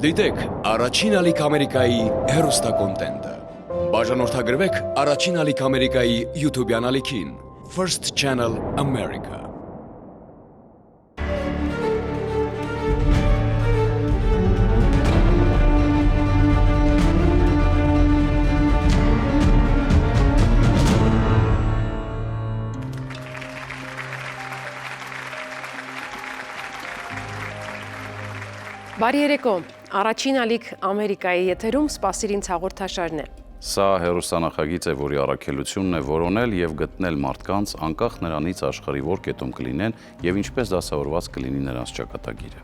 Դիտեք առաջին ալիք Ամերիկայի հեռուստակոնտենտը։ Բաժանորդագրվեք առաջին ալիք Ամերիկայի YouTube-յան ալիքին First Channel America։ Բարի երեկո, առաջին ալիք Ամերիկայի եթերում սպասիր ինձ հաղորդաշարն է։ Սա հեռուստանախագիծ է, որի առաքելությունն է որոնել եւ գտնել մարդկանց անկախ նրանից աշխարհի որ կետում կլինեն եւ ինչպես դասավորված կլինի նրանց ճակատագիրը։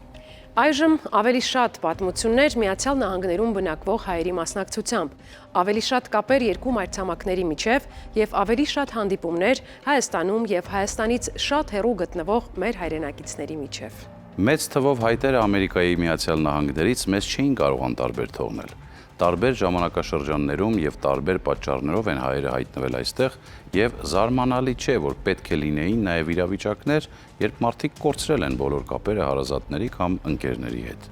Այժմ ավելի շատ պատմություններ Միացյալ Նահանգներում բնակվող հայերի մասնակցությամբ, ավելի շատ կապեր երկու մայրցամաքների միջև եւ ավելի շատ հանդիպումներ Հայաստանում եւ Հայաստանից շատ հեռու գտնվող մեր հայրենակիցների միջև։ Մեծ թվով հայտերը Ամերիկայի Միացյալ Նահանգներից մեզ չէին կարող անտարբեր թողնել։ Տարբեր ժամանակաշրջաններում եւ տարբեր պատճառներով են հայերը հայտնվել այստեղ եւ զարմանալի չէ, որ պետք է լինեին նաեւ իրավիճակներ, երբ մարդիկ կորցրել են բոլոր կապերը հարազատների կամ ընկերների հետ։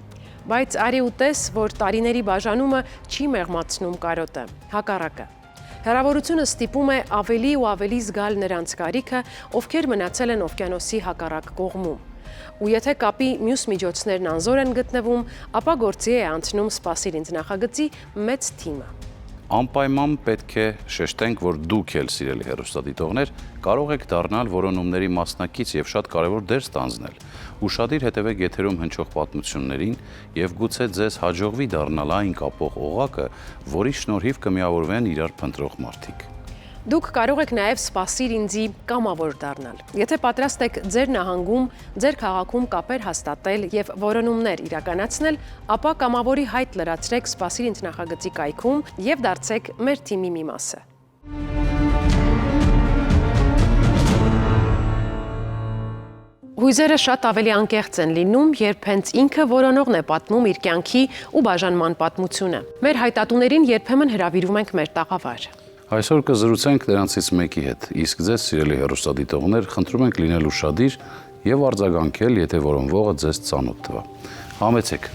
Բայց արի ու տես, որ տարիների բաժանումը չի մեղմացնում կարոտը, հակառակը։ Հեռավորությունը ստիպում է ավելի ու ավելի զգալ նրանց կարիքը, ովքեր մնացել են օվկիանոսի հակառակ կողմում։ Ու եթե կապի մյուս միջոցներն անզոր են գտնվում, ապա գործի է անցնում սպասիր ինձ նախագծի մեծ թիմը։ Անպայման պետք է շեշտենք, որ դուք էլ սիրելի հեռուստադիտողներ կարող եք դառնալ որոնումների մասնակից եւ շատ կարեւոր դեր ստանձնել։ Ուշադիր հետևեք եթերում հնչող պատմություններին եւ գուցե ձեզ հաջողվի դառնալ այն կապող օղակը, որի շնորհիվ կմիավորվեն իրար փնտրող մարդիկ։ Դուք կարող եք նաև սպասիր ինձի կամավոր դառնալ։ Եթե պատրաստ եք ձեր նահանգում, ձեր քաղաքում կապեր հաստատել եւ որոնումներ իրականացնել, ապա կամավորի հայտ լրացրեք սպասիր ինձ նախագծի կայքում եւ դարձեք մեր թիմի մի մասը։ Հույզերը շատ ավելի անկեղծ են լինում, երբ հենց ինքը որոնողն է պատմում իր կյանքի ու բաժանման պատմությունը։ Մեր հայտատուներին երբեմն հրավիրում ենք մեր տաղավար։ Այսօր կզրուցենք նրանցից մեկի հետ, իսկ ձեզ սիրելի հեռուստադիտողներ խնդրում ենք լինել ուշադիր եւ արձագանքել, եթե որոնվողը ձեզ ծանոթ թվա։ Համեցեք։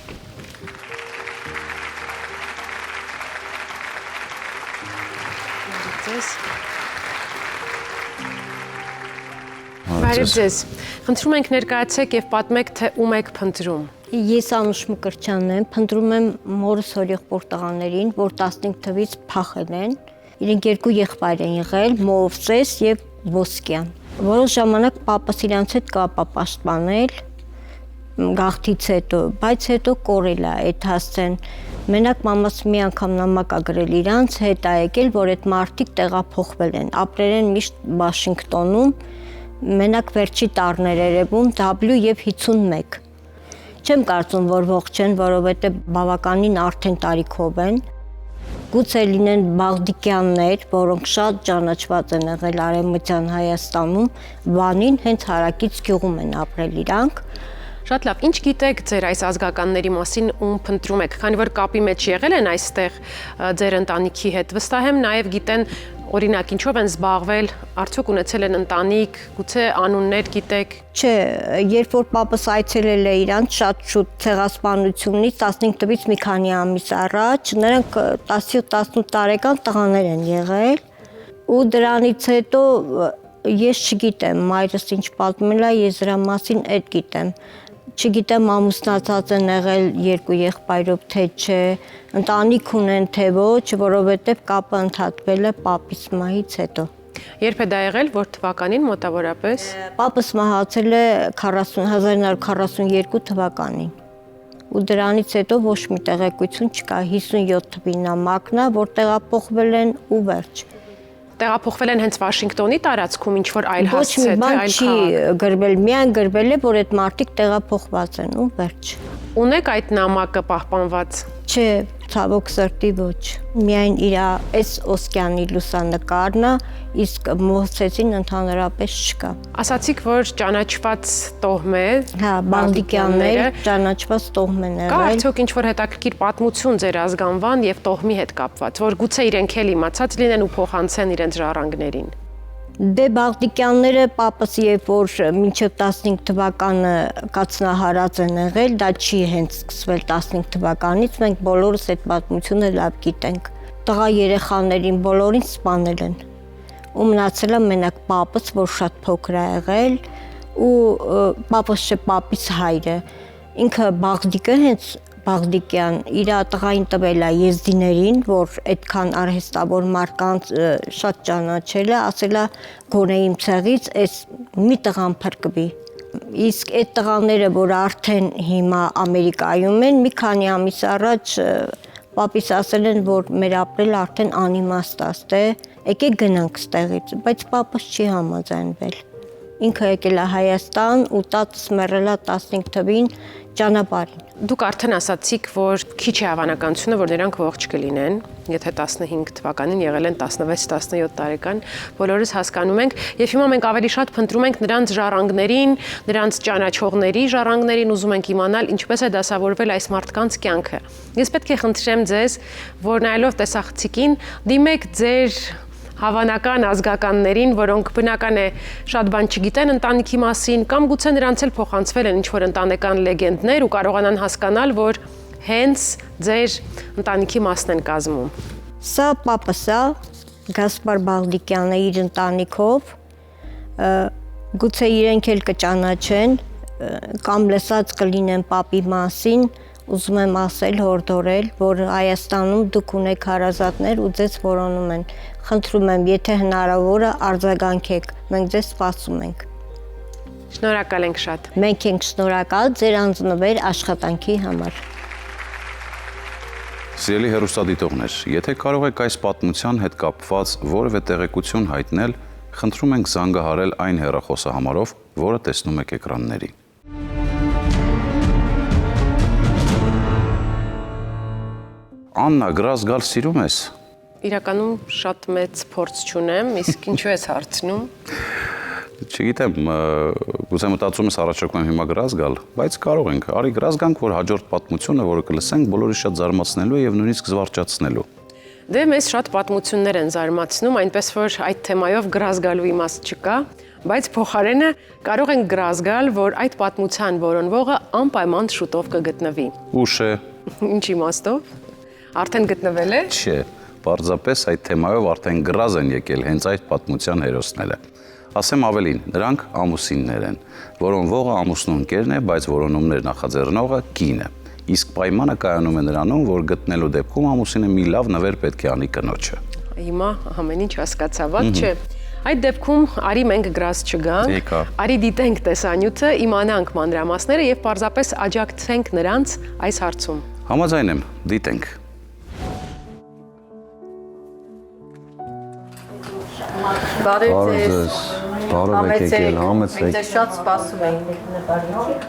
Բարև ձեզ։ Խնդրում ենք ներկայացեք եւ պատմեք, թե ում եք փնտրում։ Ես Անուշ Մկրտչյանն եմ, փնտրում եմ մորս հորեղբոր տղաներին, որ 15 թվից փախել են։ Իրենք երկու եղբայր են եղել, Մովսես եւ Ոսկյան։ Որոշ ժամանակ պապս իրանց հետ կապա պաշտպանել գաղթից հետո, բայց հետո կորել է այդ հասցեն։ Մենակ մամաս մի անգամ նամակ ա գրել իրանց, հետ ա եկել, որ այդ մարդիկ տեղափոխվել են, ապրել են միշտ Վաշինգտոնում, մենակ վերջի տարներ երևում W եւ 51։ Չեմ կարծում, որ ողջ են, որովհետեւ բավականին արդեն տարիքով են։ Գուցե լինեն Բաղդիկյաններ, որոնք շատ ճանաչված են եղել Արևմտյան Հայաստանում, Վանին հենց հարակից գյուղում են ապրել իրանք։ Շատ լավ, ինչ գիտեք ձեր այս ազգականների մասին, ում փնտրում եք, քանի որ կապի մեջ եղել են այստեղ ձեր ընտանիքի հետ, վստահ եմ նաև գիտեն, օրինակ, ինչով են զբաղվել, արդյոք ունեցել են ընտանիք, գուցե անուններ գիտեք։ Չէ, երբ որ պապս այցելել է իրանց շատ շուտ ցեղասպանությունից 15 թվից մի քանի ամիս առաջ, նրանք 17-18 տարեկան տղաներ են եղել, ու դրանից հետո ես չգիտեմ, մայրս ինչ պատմել է, ես դրա մասին այդ գիտեմ։ Չգիտեմ ամուսնացած են եղել երկու եղբայրով թե չէ, ընտանիք ունեն թե ոչ, որովհետև կապը ընդհատվել է պապիս մահից հետո։ Երբ է դա եղել, որ թվականին մոտավորապես։ Պապս մահացել է 1942 թվականին։ Ու դրանից հետո ոչ մի տեղեկություն չկա, 57 թվի նամակն է, որ տեղափոխվել են ու վերջ։ Տեղափոխվել են հենց Վաշինգտոնի տարածքում, ինչ որ այլ հասց Ոչ է, մի թե բան այլ չի քաղաք։ գրվել, միայն գրվել է, որ այդ մարդիկ տեղափոխված են ու վերջ։ Ունեք այդ նամակը պահպանված։ Չէ, ցավոք սրտի ոչ։ Միայն իր այս Ոսկյանի լուսանկարն է, իսկ Մովսեսին ընդհանրապես չկա։ Ասացիք, որ ճանաչված տոհմ է։ Հա, Բաղդիկյանները ճանաչված տոհմ են Կա եղել։ արդյոք ինչ-որ հետաքրքիր պատմություն ձեր ազգանվան եւ տոհմի հետ կապված, որ գուցե իրենք էլ իմացած լինեն ու փոխանցեն իրենց ժառանգներին։ Դե Բաղդիկյանները պապս երբ որ մինչև 15 թվականը կացնահարած են եղել, դա չի հենց սկսվել 15 թվականից, մենք բոլորս այդ պատմությունը լավ գիտենք։ Տղա երեխաներին բոլորին սպանել են։ Ու մնացել է մենակ պապս, որ շատ փոքր է եղել, ու պապս չէ, պապիս հայրը։ Ինքը Բաղդիկը հենց Բաղդիկյան իր տղային տվել է եզդիներին, որ այդքան արհեստավոր մարկանց շատ ճանաչել է, ասել է գոնե իմ ցեղից այս մի տղան փրկվի։ Իսկ այդ տղաները, որ արդեն հիմա Ամերիկայում են, մի քանի ամիս առաջ պապիս ասել են, որ մեր ապրել արդեն անիմաստ է, եկեք գնանք ստեղից, բայց պապս չի համաձայնվել։ Ինքը եկել է Հայաստան ու տատս մեռել է 15 թվին ճանապարհին։ Դուք արդեն ասացիք, որ քիչ է հավանականությունը, որ նրանք ողջ կլինեն, եթե 15 թվականին եղել են 16-17 տարեկան, բոլորս հասկանում ենք, եւ հիմա մենք ավելի շատ փնտրում ենք նրանց ժառանգներին, նրանց ճանաչողների ժառանգներին, ուզում ենք իմանալ ինչպես է դասավորվել այս մարդկանց կյանքը։ Ես պետք է խնդրեմ ձեզ, որ նայելով տեսախցիկին, դիմեք ձեր հավանական ազգականներին, որոնք բնական է շատ բան չգիտեն ընտանիքի մասին, կամ գուցե նրանց էլ փոխանցվել են ինչ-որ ընտանեկան լեգենդներ ու կարողանան հասկանալ, որ հենց ձեր ընտանիքի մասն են կազմում։ Սա պապս է, Գասպար Բաղդիկյանը իր ընտանիքով, գուցե իրենք էլ կճանաչեն, կամ լսած կլինեն պապի մասին, ուզում եմ ասել, հորդորել, որ Հայաստանում դուք ունեք հարազատներ ու ձեզ որոնում են։ Խնդրում եմ, եթե հնարավոր է, արձագանքեք, մենք ձեզ սպասում ենք։ Շնորհակալ ենք շատ։ Մենք ենք շնորհակալ ձեր անձնվեր աշխատանքի համար։ Սիրելի հեռուստադիտողներ, եթե կարող եք այս պատմության հետ կապված որևէ տեղեկություն հայտնել, խնդրում ենք զանգահարել այն հեռախոսահամարով, որը տեսնում եք էկրաններին։ Աննա, գրազ գալ սիրում ես։ Իրականում շատ մեծ փորձ չունեմ, իսկ ինչու ես հարցնում։ Չգիտեմ, գուցե մտածում ես առաջարկում եմ հիմա գրազ գալ, բայց կարող ենք, արի գրազ գանք, որ հաջորդ պատմությունը, որը կլսենք, բոլորի շատ զարմացնելու է եւ նույնիսկ զվարճացնելու։ Դե մեզ շատ պատմություններ են զարմացնում, այնպես որ այդ թեմայով գրազ գալու իմաստ չկա, բայց փոխարենը կարող ենք գրազ գալ, որ այդ պատմության որոնվողը անպայման շուտով կգտնվի։ Ուշ է։ Ինչ իմաստով։ Արդեն գտնվել է։ Չէ, պարզապես այդ թեմայով արդեն գրազ են եկել հենց այդ պատմության հերոսները։ Ասեմ ավելին, նրանք ամուսիններ են, որոնվողը ամուսնու ընկերն է, բայց որոնումներ նախաձեռնողը կինը։ Իսկ պայմանը կայանում է նրանում, որ գտնելու դեպքում ամուսինը մի լավ նվեր պետք է անի կնոջը։ Հիմա ամեն ինչ հասկացա, ված չէ։ Այդ դեպքում արի մենք գրազ չգանք, արի դիտենք տեսանյութը, իմանանք մանրամասները եւ պարզապես աջակցենք նրանց այս հարցում։ Համաձայն եմ, դիտենք։ Բարև ձեզ։ Բարև եկել, համեցեք։ Մենք ձեզ շատ սպասում ենք։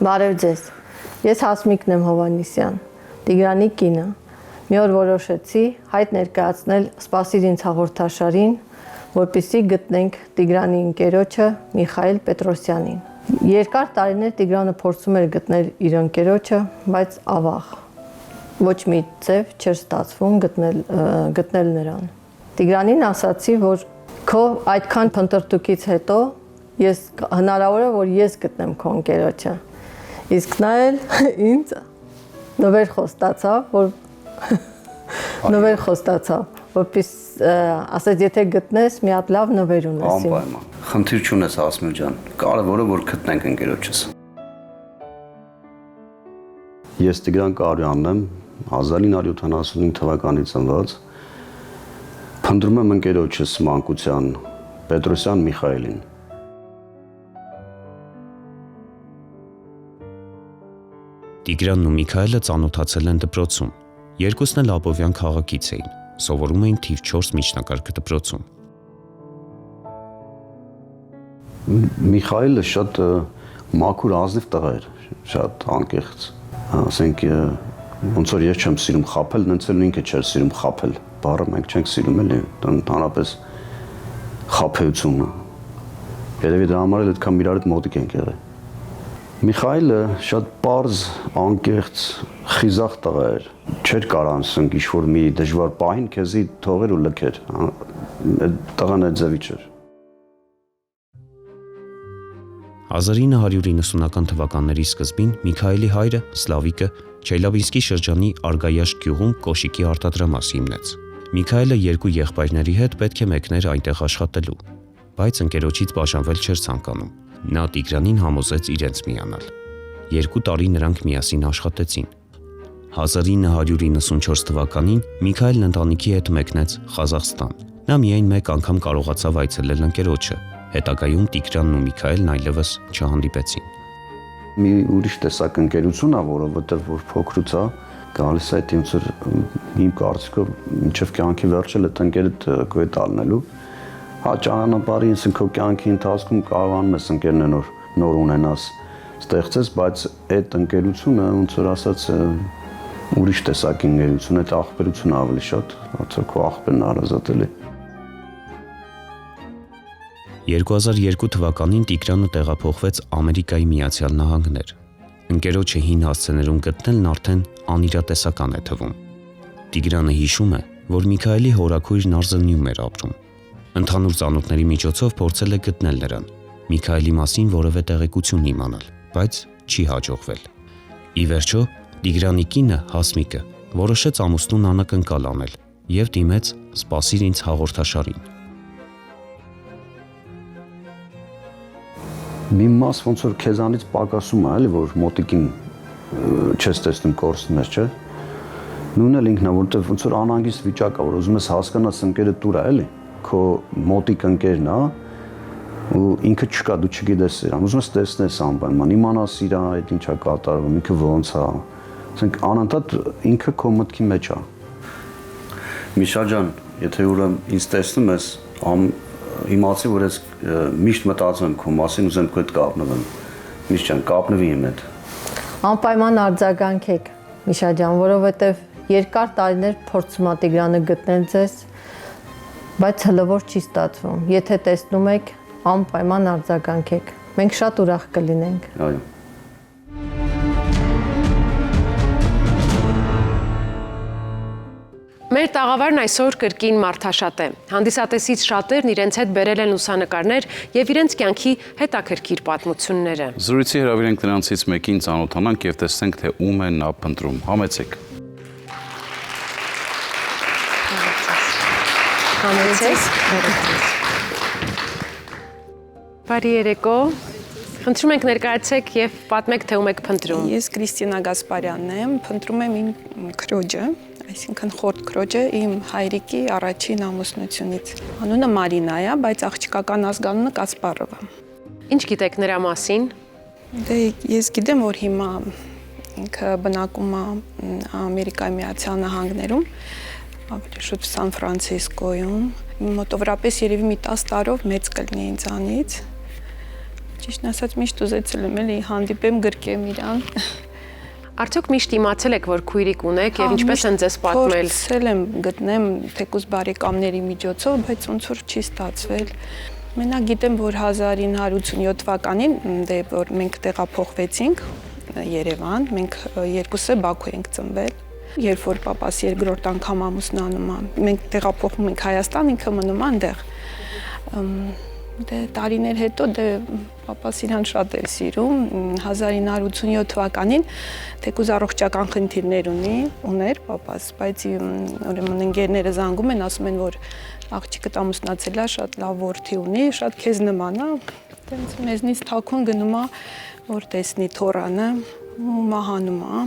Բարև ձեզ։ Ես Հասմիկն եմ Հովանեսյան, Տիգրանի կինը։ Մի օր որոշեցի հայտ ներկայացնել «Սպասիր ինձ» հաղորդաշարին, որպեսզի գտնենք Տիգրանի ընկերոջը Միխայել Պետրոսյանին։ Երկար տարիներ Տիգրանը փորձում էր գտնել իր ընկերոջը, բայց ավաղ։ Ոչ մի ձև չէր ստացվում գտնել նրան։ Տիգրանին ասացի, որ քո այդքան փնտրտուքից հետո հնարավոր է, որ ես գտնեմ քո ընկերոջը։ Իսկ նա էլ ինձ նվեր խոստացավ, որպես ասեց, եթե գտնես, մի հատ լավ նվեր ունես։ Անպայման։ Խնդիր չունես Հասմիկ ջան, կարևորը որ գտնենք ընկերոջս։ Ես Տիգրան Կարյանն եմ, 1975 թվականից ծնված, փնտրում եմ ընկերոջս մանկության Պետրոսյան Միխայելին։ Տիգրանն ու Միքայելը ծանոթացել են դպրոցում։ Երկուսն էլ Աբովյան քաղաքից էին, սովորում էին թիվ 4 միջնակարգ դպրոցում։ Միխայելը շատ մաքուր ազնիվ տղա էր, շատ անկեղծ։ Ասենք ոնց որ ես չեմ սիրում խաբել, նենց էլ ինքը չէր սիրում խաբել։ Բառը մենք չենք սիրում էլի, ընդհանրապես խաբեությունը։ Երևի դրա համար էլ այդքան իրար հետ մոտիկ ենք եղել։ Միխայելը շատ པարզ, անկեղծ, խիզախ տղա էր։ Չէր կարող ասենք ինչ-որ մի դժվար պահին քեզի թողեր ու լքեր։ Տղան այդ ձևի չէր։ 1990-ական թվականների սկզբին Միքայելի հայրը Սլավիկը Չելյաբինսկի շրջանի Արգայաշ գյուղում կոշիկի արտադրամաս հիմնեց։ Միքայելը երկու եղբայրների հետ պետք է մեկներ այնտեղ աշխատելու, բայց ընկերոջից բաժանվել չէր ցանկանում։ Նա Տիգրանին համոզեց իրենց միանալ։ 2 տարի նրանք միասին աշխատեցին։ 1994 թվականին Միքայելն ընտանիքի հետ մեկնեց Ղազախստան։ Նա միայն մեկ անգամ կարողացավ այցելել ընկերոջը։ Հետագայում Տիգրանն ու Միքայելն այլևս չհանդիպեցին։ Մի ուրիշ տեսակ ընկերություն է, որովհետև որ փոքրուց է, գալիս է ինձ որ իմ կարծիքով մինչև կյանքի վերջել այդ ընկերդ գոյտ ալնելու։ Հա ճանապարհի ինքն քո կյանքի ընթացքում կարողանում ես ընկերներ նոր ունենաս, ստեղծես, բայց այդ ընկերությունը ոնց որ ասած ուրիշ տեսակ ընկերություն, այդ աղբերությունը ավելի շատ, հա քո աղբերն հարազատել է։ 2002 թվականին Տիգրանը տեղափոխվեց Ամերիկայի Միացյալ Նահանգներ։ Ընկերոջը հին հասցեներում գտնելն արդեն անիրատեսական է թվում։ Տիգրանը հիշում է, որ Միքայելի հորաքույրն Արզնիում էր ապրում։ Ընդհանուր ծանոթների միջոցով փորձել է գտնել նրան, Միքայելի մասին որևէ տեղեկություն իմանալ, բայց չի հաջողվել։ Ի վերջո, Տիգրանի կինը Հասմիկը որոշեց ամուսնուն անակնկալ անել եւ դիմեց «Սպասիր ինձ» հաղորդաշարին։ Մի մաս ոնց որ քեզանից պակասում է, էլի որ մոտիկին չես տեսնում կորսնում ես, չէ՞։ Նույնն էլ ինքն է, որտեղ ոնց որ անհանգիստ վիճակ է, որ ուզում ես հասկանաս ընկերը տուր է, էլի։ Քո մոտիկ ընկերն է ու ինքը չկա, դու չգիտես իրան։ Ուզում ես տեսնես անպայման, իմանաս իր այդ ինչա կատարվում, ինքը ոնց է։ Ասենք անընդհատ ինքը քո մտքի մեջ է։ Միշա ջան, եթե ուրեմն ինձ տեսնում ես, իմացի որ ես միշտ մտածում եմ քո մասին, ուզեմ քո հետ կապնվեմ։ Միշտ ջան, կապնվի իմ հետ։ Անպայման արձագանքեք, Միշա ջան, որովհետև երկար տարիներ փորձում ա Տիգրանը գտնել ձեզ, բայց հլվոր չի ստացվում։ Եթե տեսնում եք, անպայման արձագանքեք։ Մենք շատ ուրախ կլինենք։ Այո։ Մեր տաղավարն այսօր կրկին մարդաշատ է։ Հանդիսատեսից շատերն իրենց հետ բերել են լուսանկարներ եւ իրենց կյանքի հետաքրքիր պատմությունները։ Զրույցի հրավիրենք նրանցից մեկին ծանոթանանք եւ տեսնենք, թե ում է նա փնտրում։ Համեցեք։ Համեցեք։ Բարի երեկո։ Խնդրում ենք ներկայացեք եւ պատմեք, թե ում եք փնտրում։ Ես Կրիստինա Գասպարյանն եմ, փնտրում եմ իմ քրոջը, այսինքն խորտ քրոջը իմ հայրիկի առաջին ամուսնությունից։ Անունը Մարինա է, բայց աղջիկական ազգանունը Կասպարով է։ Ինչ գիտեք նրա մասին։ Դե ես գիտեմ, որ հիմա ինքը բնակում է Ամերիկայի Միացյալ Նահանգներում, ավելի շուտ Սան Ֆրանցիսկոյում։ Մոտավորապես երևի մի 10 տարով մեծ կլինի ինձանից։ Ճիշտն ասած միշտ ուզեցել եմ էլի հանդիպեմ, գրկեմ իրան։ Արդյոք միշտ իմացել եք, որ քույրիկ ունեք եւ ինչպես են ձեզ պատմել։ Փորձել եմ գտնեմ թեկուզ բարեկամների միջոցով, բայց ոնց որ չի ստացվել։ Մենակ գիտեմ, որ 1987 թվականին, դե որ մենք տեղափոխվեցինք Երևան, մենք երկուսը Բաքու ենք ծնվել։ Երբ որ պապաս երկրորդ անգամ ամուսնանում է, մենք տեղափոխվում ենք Հայաստան, ինքը մնում է այնտեղ։ Դե տարիներ հետո դե պապաս իրան շատ էր սիրում 1987 թվականին թեկուզ առողջական խնդիրներ ուներ պապաս, բայց ուրեմն ընկերները զանգում են, ասում են, որ աղջիկը ամուսնացել է, շատ լավ որդի ունի, շատ քեզ նման է, տենց մեզնից թաքուն գնում է, որ տեսնի թորանը ու մահանում է,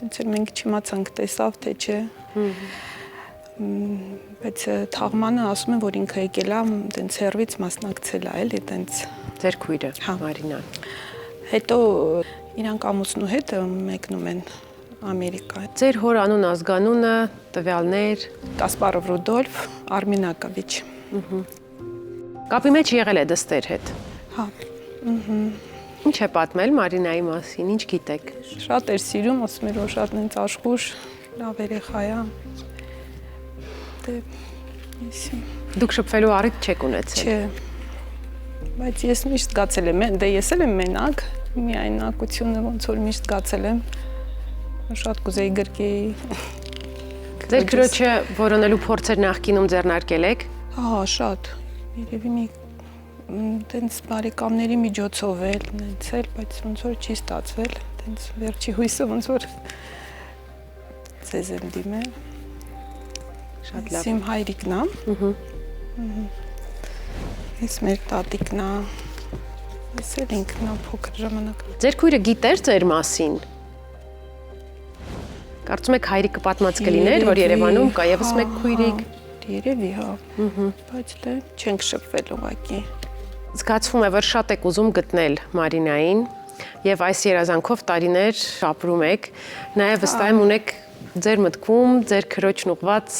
տենց էլ մենք չիմացանք տեսավ, թե չէ։ Բայց թաղմանը ասում են, որ ինքը եկել է տենց հերվից մասնակցել է, էլի տենց Ձեր քույրը, Մարինան։ Հետո իրանք ամուսնու հետ մեկնում են Ամերիկա։ Ձեր հոր անուն ազգանունը, տվյալներ։ Կասպարով Ռուդոլֆ Արմինակովիչ։ Կապի մեջ եղել է դստեր հետ։ Հա։ Ինչ է պատմել Մարինայի մասին, ինչ գիտեք։ Շատ էր սիրում, ասում էր, որ շատ նենց աշխուժ, լավ երեխա է։ Դե Դուք շփվելու առիթ չեք ունեցել։ Չէ։ Բայց ես միշտ զգացել եմ, դե ես էլ եմ մենակ, Միայնակությունը ոնց որ միշտ զգացել եմ։ Շատ կուզեի գրկեի։ Ձեր քրոջը որոնելու փորձեր նախկինում ձեռնարկել եք։ Հա, շատ։ Երևի մի տենց բարեկամների միջոցով էլ նեցել, բայց ոնց որ չի ստացվել, տենց վերջի հույսը ոնց որ ձեզ եմ դիմել։ Շատ լավ։ Իմ հայրիկն է։ Ես մեր տատիկն է։ Ես էլ ինքն է փոքր ժամանակ։ Ձեր քույրը գիտեր ձեր մասին։ Կարծում եք հայրիկը պատմած կլիներ, որ Երևանում կա եւս մեկ քույրիկ։ Երևի, հա։ Բայց դե չենք շփվել ուղղակի։ Զգացվում է, որ շատ եք ուզում գտնել Մարինային եւ այս երազանքով տարիներ ապրում եք։ Նաեւ վստահ եմ ունեք ձեր մտքում, ձեր քրոջն ուղված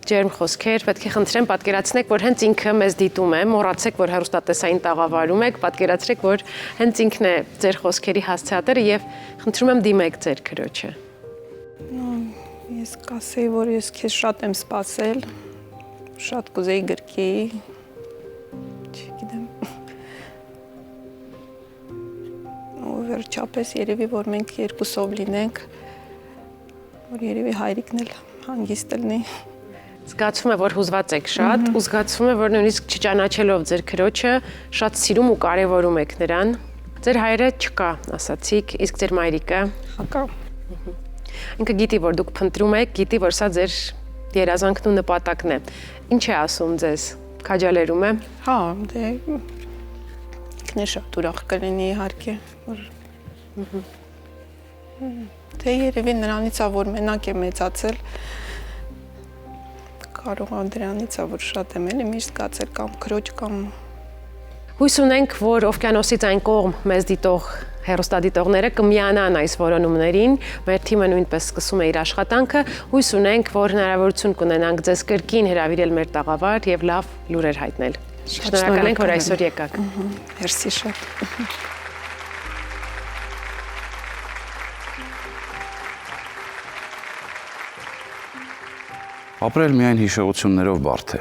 ջերմ խոսքեր, պետք է խնդրեմ պատկերացնեք, որ հենց ինքը մեզ դիտում է, մոռացեք, որ հեռուստատեսային տաղավարում եք, պատկերացրեք, որ հենց ինքն է ձեր խոսքերի հասցեատերը եւ խնդրում եմ դիմեք ձեր քրոջը։ Ես կասեի, որ ես քեզ շատ եմ սպասել, շատ կուզեի գրկեի, չգիտեմ, ու վերջապես երևի, որ մենք երկուսով լինենք, որ երևի հայրիկն էլ հանգիստ լինի։ Զգացվում է, որ հուզված եք շատ, ու զգացվում է, որ նույնիսկ չճանաչելով ձեր քրոջը, շատ սիրում ու կարևորում եք նրան։ Ձեր հայրը չկա, ասացիք, իսկ ձեր մայրիկը։ Հակա։ Ինքը գիտի, որ դուք փնտրում եք, գիտի, որ սա ձեր երազանքն ու նպատակն է։ Ինչ է ասում ձեզ։ Քաջալերում է։ Հա, դե ինքն է շատ ուրախ կլինի իհարկե, որ դե երևի նրանից է, որ մենակ է մեծացել, կարող է դրանից է, որ շատ եմ էլի միշտ զգացել կամ քրոջ կամ Հույս ունենք, որ օվկիանոսից այն կողմ մեզ դիտող հեռուստադիտողները կմիանան այս որոնումներին, մեր թիմը նույնպես սկսում է իր աշխատանքը, հույս ունենք, որ հնարավորություն կունենանք ձեզ կրկին հրավիրել մեր տաղավար եւ լավ լուրեր հայտնել։ Շնորհակալ ենք, որ այսօր եկաք։ Մերսի շատ։ Ապրել միայն հիշողություններով բարդ է։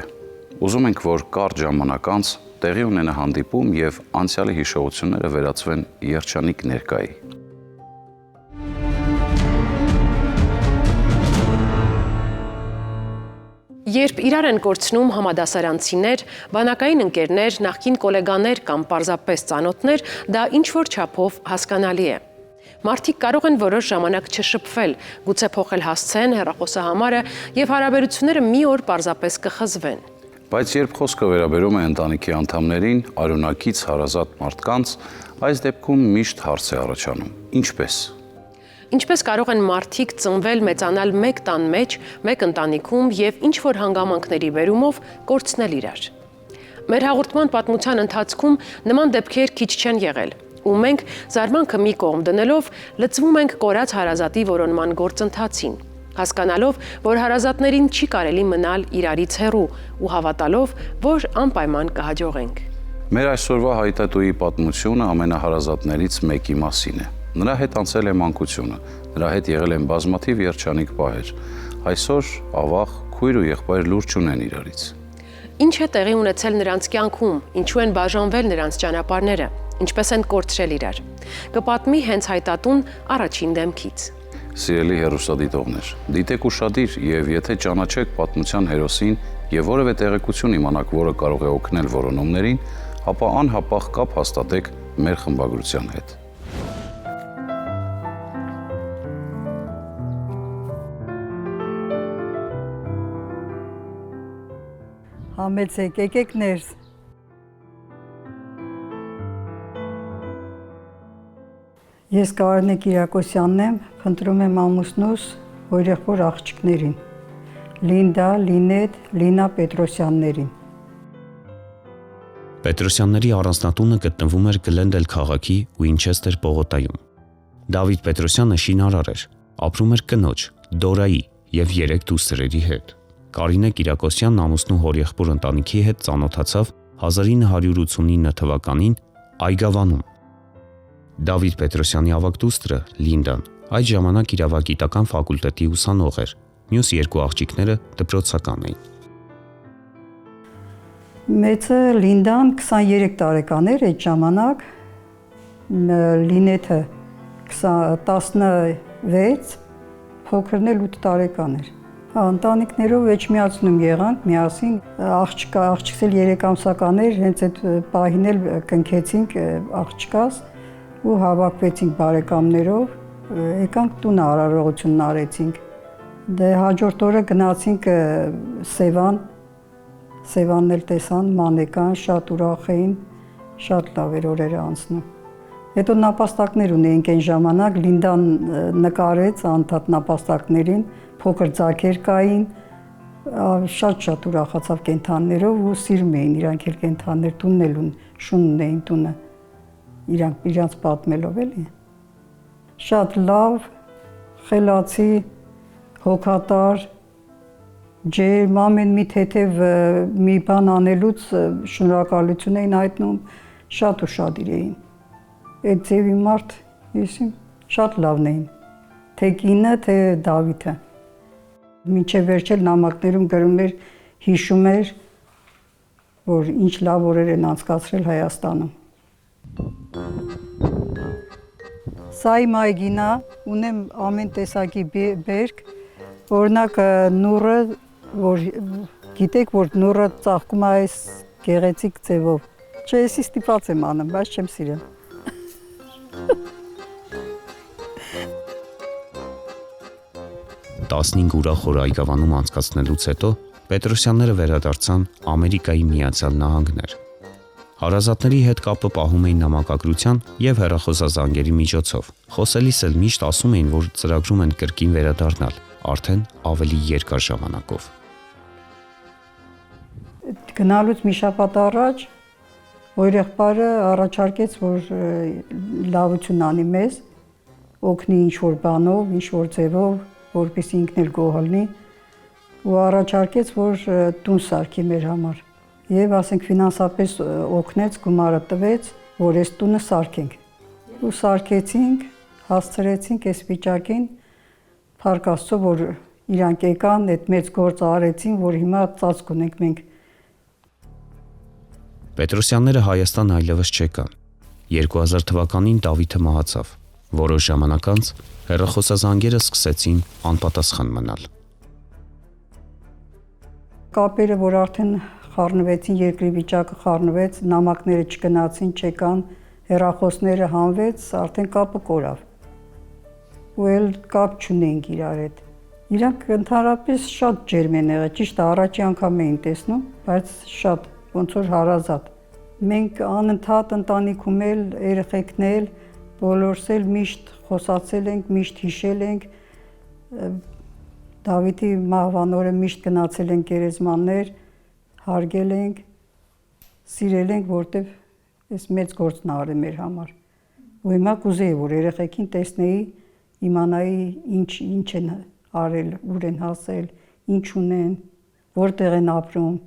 Ուզում ենք, որ կարճ ժամանակ անց տեղի ունենա հանդիպում եւ անցյալի հիշողությունները վերածվեն երջանիկ ներկայի։ Երբ իրար են կորցնում համադասարանցիներ, բանակային ընկերներ, նախկին գոլեգաներ կամ պարզապես ծանոթներ, դա ինչ-որ չափով հասկանալի է։ Մարդիկ կարող են որոշ ժամանակ չշփվել, գուցե փոխել հասցեն, հեռախոսահամարը եւ հարաբերությունները մի օր պարզապես կխզվեն։ Բայց երբ խոսքը վերաբերում է ընտանիքի անդամներին, արյունակից հարազատ մարդկանց, այս դեպքում միշտ հարց է առաջանում. ինչպես։ Ինչպես կարող են մարդիկ ծնվել, մեծանալ մեկ տան մեջ, մեկ ընտանիքում եւ ինչ-որ հանգամանքների բերումով կորցնել իրար։ Մեր հաղորդման պատմության ընթացքում նման դեպքեր քիչ չեն եղել, ու մենք զարմանքը մի կողմ դնելով լծվում ենք կորած հարազատի որոնման գործընթացին, հասկանալով, որ հարազատներին չի կարելի մնալ իրարից հեռու ու հավատալով, որ անպայման կհաջողենք։ Մեր այսօրվա հայտատուի պատմությունը ամենահարազատներից մեկի մասին է։ Նրա հետ անցել է մանկությունը, նրա հետ եղել են բազմաթիվ երջանիկ պահեր։ Այսօր ավաղ քույր ու եղբայր լուր չունեն իրարից։ Ինչ է տեղի ունեցել նրանց կյանքում, ինչու են բաժանվել նրանց ճանապարհները, ինչպես են կորցրել իրար։ Կպատմի հենց հայտատուն առաջին դեմքից։ Սիրելի հեռուստադիտողներ, դիտեք ուշադիր եւ եթե ճանաչեք պատմության հերոսին եւ որևէ տեղեկություն իմանաք, որը կարող է օգնել որոնումներին, ապա անհապաղ կապ հաստատեք մեր խմբագրության հետ։ Համեցեք, եկեք ներս։ Ես Կարինե Կիրակոսյանն եմ, խնդրում եմ ամուսնուս հորեղբոր աղջիկներին, Լինդա, Լինետ, Լինա Պետրոսյաններին։ Պետրոսյանների առանձնատունը գտնվում էր Գլենդել քաղաքի Ուինչեսթեր պողոտայում։ Դավիթ Պետրոսյանը շինարար էր, ապրում էր կնոջ, Դորայի եւ 3 դուստրերի հետ։ Կարինե Կիրակոսյանն ամուսնու հորեղբոր ընտանիքի հետ ծանոթացավ 1989 թվականին Այգավանում։ Դավիթ Պետրոսյանի ավագ դուստրը Լինդան այդ ժամանակ իրավագիտական ֆակուլտետի ուսանող էր, մյուս երկու աղջիկները դպրոցական էին։ Մեծը Լինդան 23 տարեկան էր այդ ժամանակ, Լինեթը 16, փոքրն էլ 8 տարեկան էր։ Ընտանիքներով էջմիածնում եղանք միասին, աղջիկս էլ 3 ամսական էր, հենց այդ պահին էլ կնքեցինք աղջկաս ու հավաքվեցինք բարեկամներով, եկանք տունը արարողությունն արեցինք։ Դե հաջորդ օրը գնացինք Սևան, Սևանն էլ տեսան, մանեկան, շատ ուրախ էին, շատ լավ էր օրերը անցնում։ Հետո նապաստակներ ունեինք այն ժամանակ, Լինդան նկարեց անդադ նապաստակներին, փոքր ձագեր կային, շատ ուրախացավ կենդաններով ու սիրում էին իրանք էլ կենդաններ, տունն էլ շուն ունեին տունը, իրանց պատմելով էլի։ Շատ լավ, խելացի, հոգատար, ջերմ, ամեն մի թեթև մի բան անելուց շնորհակալություն էին հայտնում, շատ ուշադիր էին։ Այդ ձևի մարդ, եսիմ, շատ լավն էին, թե կինը, թե Դավիթը։ Մինչև վերջել նամակներում գրում էր, հիշում էր, որ ինչ լավ օրեր են անցկացրել Հայաստանում։ Սա իմ այգին է, ունեմ ամեն տեսակի բերք, օրինակ նուռը, որ գիտեք, որ նուռը ծաղկում է այս գեղեցիկ ձևով։ Չէ, եսի ստիպված եմ անում, բայց չեմ սիրում։ 15 ուրախ օր այգավանում անցկացնելուց հետո Պետրոսյանները վերադարձան Ամերիկայի Միացյալ Նահանգներ։ Հարազատների հետ կապը պահում էին նամակագրության եւ հեռախոսազանգերի միջոցով։ Խոսելիս էլ միշտ ասում էին, որ ծրագրում են կրկին վերադառնալ, արդեն ավելի երկար ժամանակով։ Գնալուց մի շաբաթ առաջ եղբայրը առաջարկեց, որ լավություն անի մեզ, օգնի ինչ-որ բանով, ինչ-որ ձևով, որպեսզի ինքն էլ գոհ լինի, ու առաջարկեց, որ տուն սարքի մեր համար։ Եվ ասենք ֆինանսապես օգնեց, գումարը տվեց, որ այս տունը սարքենք։ Ու սարքեցինք, հասցրեցինք այս վիճակին, փառք Աստծո, որ իրանք եկան, այդ մեծ գործը արեցին, որ հիմա ծածկ ունենք մենք։ Պետրոսյանները Հայաստան այլևս չեկան։ 2000 թվականին Դավիթը մահացավ։ Որոշ ժամանակ անց հեռախոսազանգերը սկսեցին անպատասխան մնալ։ Կապերը, որ արդեն խառնվեցին, երկրի վիճակը խառնվեց, նամակները չգնացին, չեկան, հեռախոսները հանվեց, արդեն կապը կորավ։ Ու էլ կապ չունեինք իրար հետ։ Իրանք ընդհանրապես շատ ջերմ են եղել, ճիշտ է, առաջի անգամ էին տեսնում, բայց շատ ոնց որ հարազատ։ Մենք անընդհատ ընտանիքում էլ, երեխեքն էլ, բոլորս էլ միշտ խոսացել ենք, միշտ հիշել ենք, Դավիթի մահվան օրը միշտ գնացել ենք գերեզմաններ, հարգել ենք, սիրել ենք, որտեվ այս մեծ գործն արել մեր համար։ Ու հիմա կուզեի, որ երեխեքին տեսնեի, իմանայի ինչ են արել, ուր են հասել, ինչ ունեն, որտեղ են ապրում։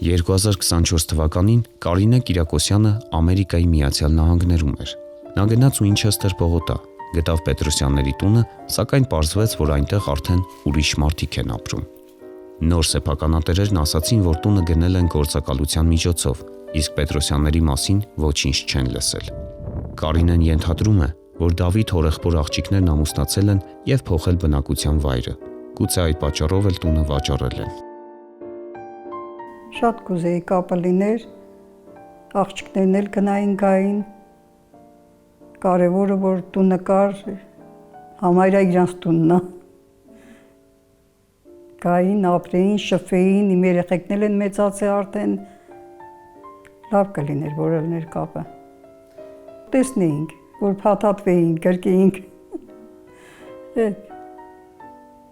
2024 թվականին Կարինե Կիրակոսյանը Ամերիկայի Միացյալ Նահանգներում էր։ Նա գնաց Ուինչեսթեր պողոտա, գտավ Պետրոսյանների տունը, սակայն պարզվեց, որ այնտեղ արդեն ուրիշ մարդիկ են ապրում։ Նոր սեփականատերերն ասացին, որ տունը գնել են գործակալության միջոցով, իսկ Պետրոսյանների մասին ոչինչ չեն լսել։ Կարինեն ենթադրում է, որ Դավիթ հորեղբոր աղջիկներն ամուսնացել են եւ փոխել բնակության վայրը։ Գուցե այդ պատճառով էլ տունը վաճառել են։ Շատ կուզեի կապը լիներ, աղջիկներն էլ գնային գային, կարևորը որ տունը կար, համարյա իրանց տունն է։ Գային, ապրեին, շփվեին, իմ երեխեքն էլ են մեծացել արդեն, լավ կլիներ, որ ելներ կապը։ Տեսնեինք, որ փաթաթվեինք, գրկեինք։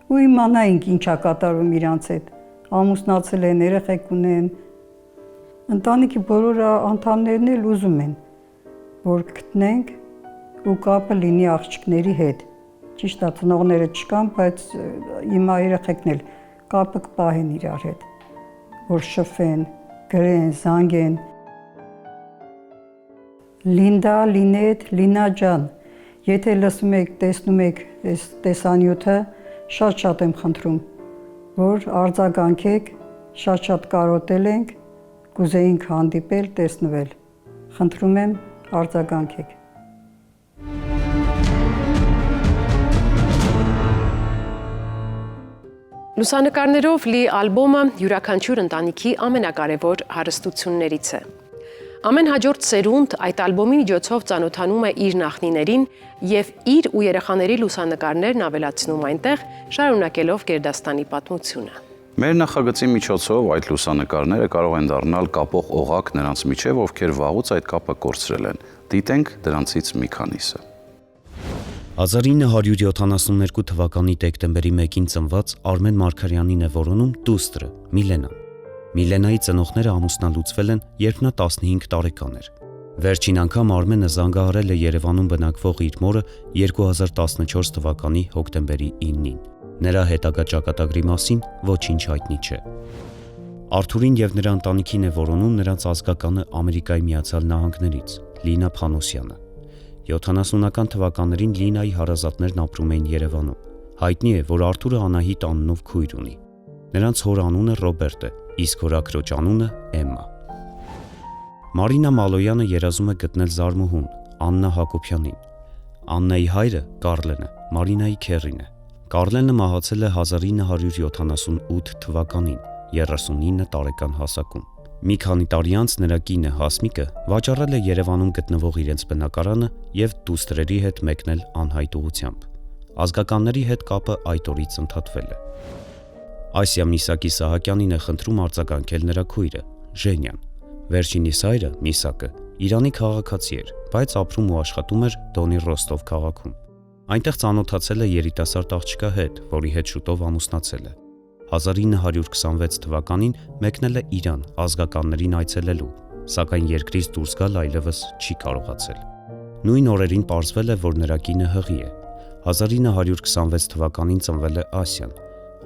Ու իմանայինք ինչա կատարում իրանց հետ, ամուսնացել են, երեխեք ունեն։ Ընտանիքի բոլոր անդամներն էլ ուզում են, որ գտնենք ու կապը լինի աղջիկների հետ։ Ճիշտ է, ծնողները չկան, բայց հիմա երեխեքն էլ կապը կպահեն իրար հետ, որ շփվեն, գրեն, զանգեն։ Լինդա, Լինետ, Լինա ջան, եթե լսում եք, տեսնում եք այս տեսանյութը, շատ եմ խնդրում, որ արձագանքեք, շատ կարոտել ենք, կուզեինք հանդիպել, տեսնվել։ Խնդրում եմ արձագանքեք։ Լուսանկարներով լի ալբոմը յուրաքանչյուր ընտանիքի ամենակարևոր հարստություններից է։ Ամեն հաջորդ սերունդ այդ ալբոմի միջոցով ծանոթանում է իր նախնիներին եւ իր ու երեխաների լուսանկարներն ավելացնում այնտեղ, շարունակելով Գերդաստանի պատմությունը։ Մեր նախագծի միջոցով այդ լուսանկարները կարող են դառնալ կապող օղակ նրանց միջև, ովքեր վաղուց այդ կապը կորցրել են։ Դիտենք դրանցից մի քանիսը։ 1972 թվականի դեկտեմբերի 1-ին ծնված Արմեն Մարգարյանին է որոնում դուստրը՝ Միլենան։ Միլենայի ծնողները ամուսնալուծվել են, երբ նա 15 տարեկան էր։ Վերջին անգամ Արմենը զանգահարել է Երևանում բնակվող իր մորը 2014 թվականի հոկտեմբերի 9-ին։ Նրա հետագա ճակատագրի մասին ոչինչ հայտնի չէ։ Արթուրին եւ նրա ընտանիքին է որոնում նրանց ազգականը Ամերիկայի Միացյալ Նահանգներից՝ Լինա Փանոսյանը։ 70-ական թվականներին Լինայի հարազատներն ապրում էին Երևանում։ Հայտնի է, որ Արթուրը Անահիտ անունով քույր ունի։ Նրանց հոր անունը Ռոբերտ է, իսկ հորաքրոջ անունը Էմմա։ Մարինա Մալոյանը երազում է գտնել զարմուհուն՝ Աննա Հակոբյանին։ Աննայի հայրը Կարլեն է, Մարինայի քեռին է։ Կարլենը մահացել է 1978 թվականին, 39 տարեկան հասակում։ Մի քանի տարի անց նրա կինը Հասմիկը վաճառել է Երևանում գտնվող իրենց բնակարանը եւ դուստրերի հետ մեկնել անհայտ ուղությամբ։ Ազգականների հետ կապը այդ օրից ընդհատվել է։ Ասիա Միսակի Սահակյանին է խնդրում արձագանքել նրա քույրը Ժենյան։ Վերջինիս հայրը Միսակը Իրանի քաղաքացի էր, բայց ապրում ու աշխատում էր Դոնի Ռոստով քաղաքում։ Այնտեղ ծանոթացել է երիտասարդ աղջկա հետ, որի հետ շուտով ամուսնացել է։ 1926 թվականին մեկնել է Իրան ազգականներին այցելելու, սակայն երկրից դուրս գալ այլևս չի կարողացել։ Նույն օրերին պարզվել է, որ նրա կինը հղի է։ 1926 թվականին ծնվել է Ասիան։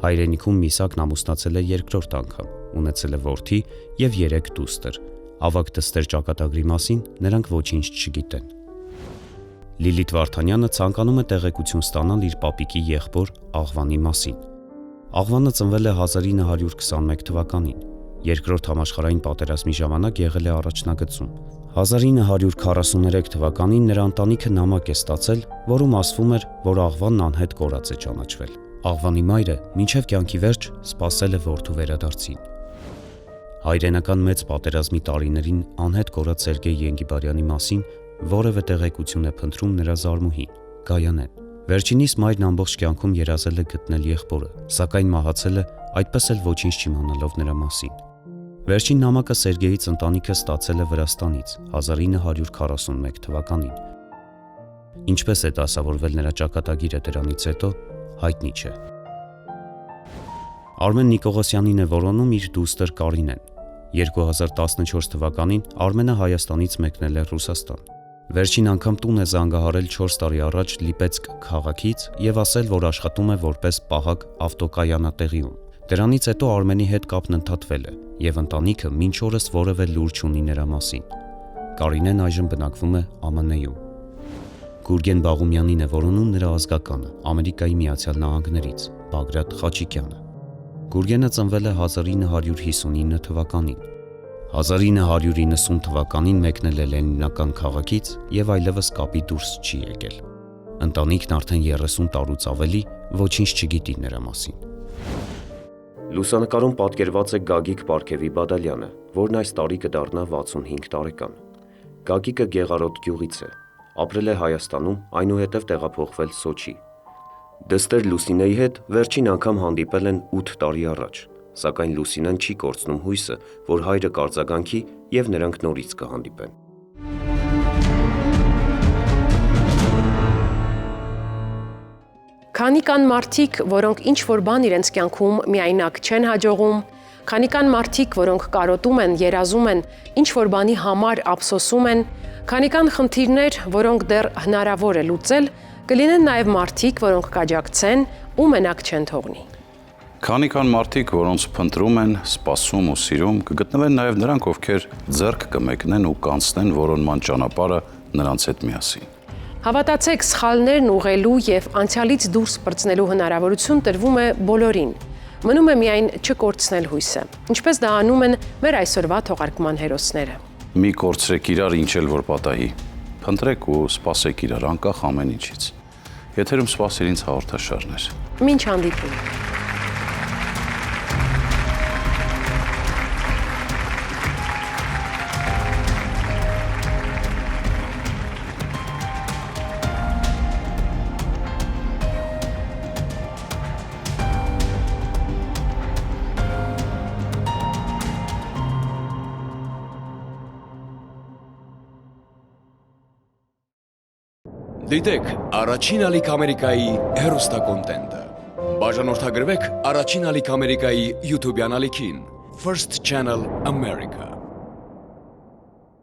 Հայրենիքում Միսակն ամուսնացել է երկրորդ անգամ, ունեցել է որդի եւ 3 դուստր։ Ավագ դստեր ճակատագրի մասին նրանք ոչինչ չգիտեն։ Լիլիթ Վարդանյանը ցանկանում է տեղեկություն ստանալ իր պապիկի եղբոր Աղվանի մասին։ Աղվանը ծնվել է 1921 թվականին։ Երկրորդ համաշխարհային պատերազմի ժամանակ եղել է առաջնագծում։ 1943 թվականին նրա ընտանիքը նամակ է ստացել, որում ասվում էր, որ Աղվանն անհետ կորած է ճանաչվել։ Աղվանի մայրը մինչև կյանքի վերջ սպասել է որդու վերադարձին։ Հայրենական մեծ պատերազմի տարիներին անհետ կորած Սերգեյ Ենգիբարյանի մասին որևէ տեղեկություն է փնտրում նրա զարմուհին՝ Գայանեն։ Վերջինիս մայրն ամբողջ կյանքում երազել է գտնել եղբորը, սակայն մահացել է, այդպես էլ ոչինչ չիմանալով նրա մասին։ Վերջին նամակը Սերգեյից ընտանիքը ստացել է Վրաստանից 1941 թվականին։ Ինչպես է դասավորվել նրա ճակատագիրը դրանից հետո, հայտնի չէ։ Արմեն Նիկողոսյանին է որոնում իր դուստր Կարինեն։ 2014 թվականին Արմենը Հայաստանից մեկնել է Ռուսաստան։ Վերջին անգամ տուն է զանգահարել 4 տարի առաջ Լիպեցկ քաղաքից եւ ասել, որ աշխատում է որպես պահակ ավտոկայանատեղիում։ Դրանից հետո Արմենի հետ կապն ընդհատվել է եւ ընտանիքը մինչ օրս որևէ լուր չունի նրա մասին։ Կարինեն այժմ բնակվում է ԱՄՆ-ում։ Գուրգեն Բաղումյանին է որոնում նրա ազգականը Ամերիկայի Միացյալ Նահանգներից՝ Բագրատ Խաչիկյանը։ Գուրգենը ծնվել է 1959 թվականին։ 1990 թվականին մեկնել է Լենինական քաղաքից եւ այլևս կապի դուրս չի եկել։ Ընտանիքն արդեն 30 տարուց ավելի ոչինչ չգիտի նրա մասին։ Լուսանկարում պատկերված է Գագիկ Պարքևի Բադալյանը, որն այս տարի կդառնա 65 տարեկան։ Գագիկը Գեղարոտ գյուղից է, ապրել է Հայաստանում, այնուհետև տեղափոխվել Սոչի։ Դստեր Լուսինեի հետ վերջին անգամ հանդիպել են 8 տարի առաջ, սակայն Լուսինեն չի կորցնում հույսը, որ հայրը կարձագանքի եւ նրանք նորից կհանդիպեն։ Քանի կան մարդիկ, որոնք ինչ-որ բան իրենց կյանքում միայնակ չեն հաջողում, քանի կան մարդիկ, որոնք կարոտում են, երազում են, ինչ-որ բանի համար ափսոսում են, քանի կան խնդիրներ, որոնք դեռ հնարավոր է լուծել, կլինեն նաև մարդիկ, որոնք կաջակցեն ու մենակ չեն թողնի։ Քանի կան մարդիկ, որոնց փնտրում են, սպասում ու սիրում, կգտնվեն նաև նրանք, ովքեր ձեռք կմեկնեն ու կանցնեն որոնման ճանապարհը նրանց հետ միասին։ Հավատացեք, սխալներն ուղղելու եւ անցյալից դուրս պրծնելու հնարավորություն տրվում է բոլորին։ Մնում է միայն չկորցնել հույսը, ինչպես դա անում են մեր այսօրվա թողարկման հերոսները։ Մի կորցրեք իրար ինչ էլ որ պատահի։ Փնտրեք ու սպասեք իրար անկախ ամեն ինչից։ Եթերում սպասիր ինձ հաղորդաշարներ։ Մինչ հանդիպում։ Դիտեք Առաջին ալիք Ամերիկայի հեռուստակոնտենտը։ Բաժանորդագրվեք Առաջին ալիք Ամերիկայի YouTube-յան ալիքին First Channel America։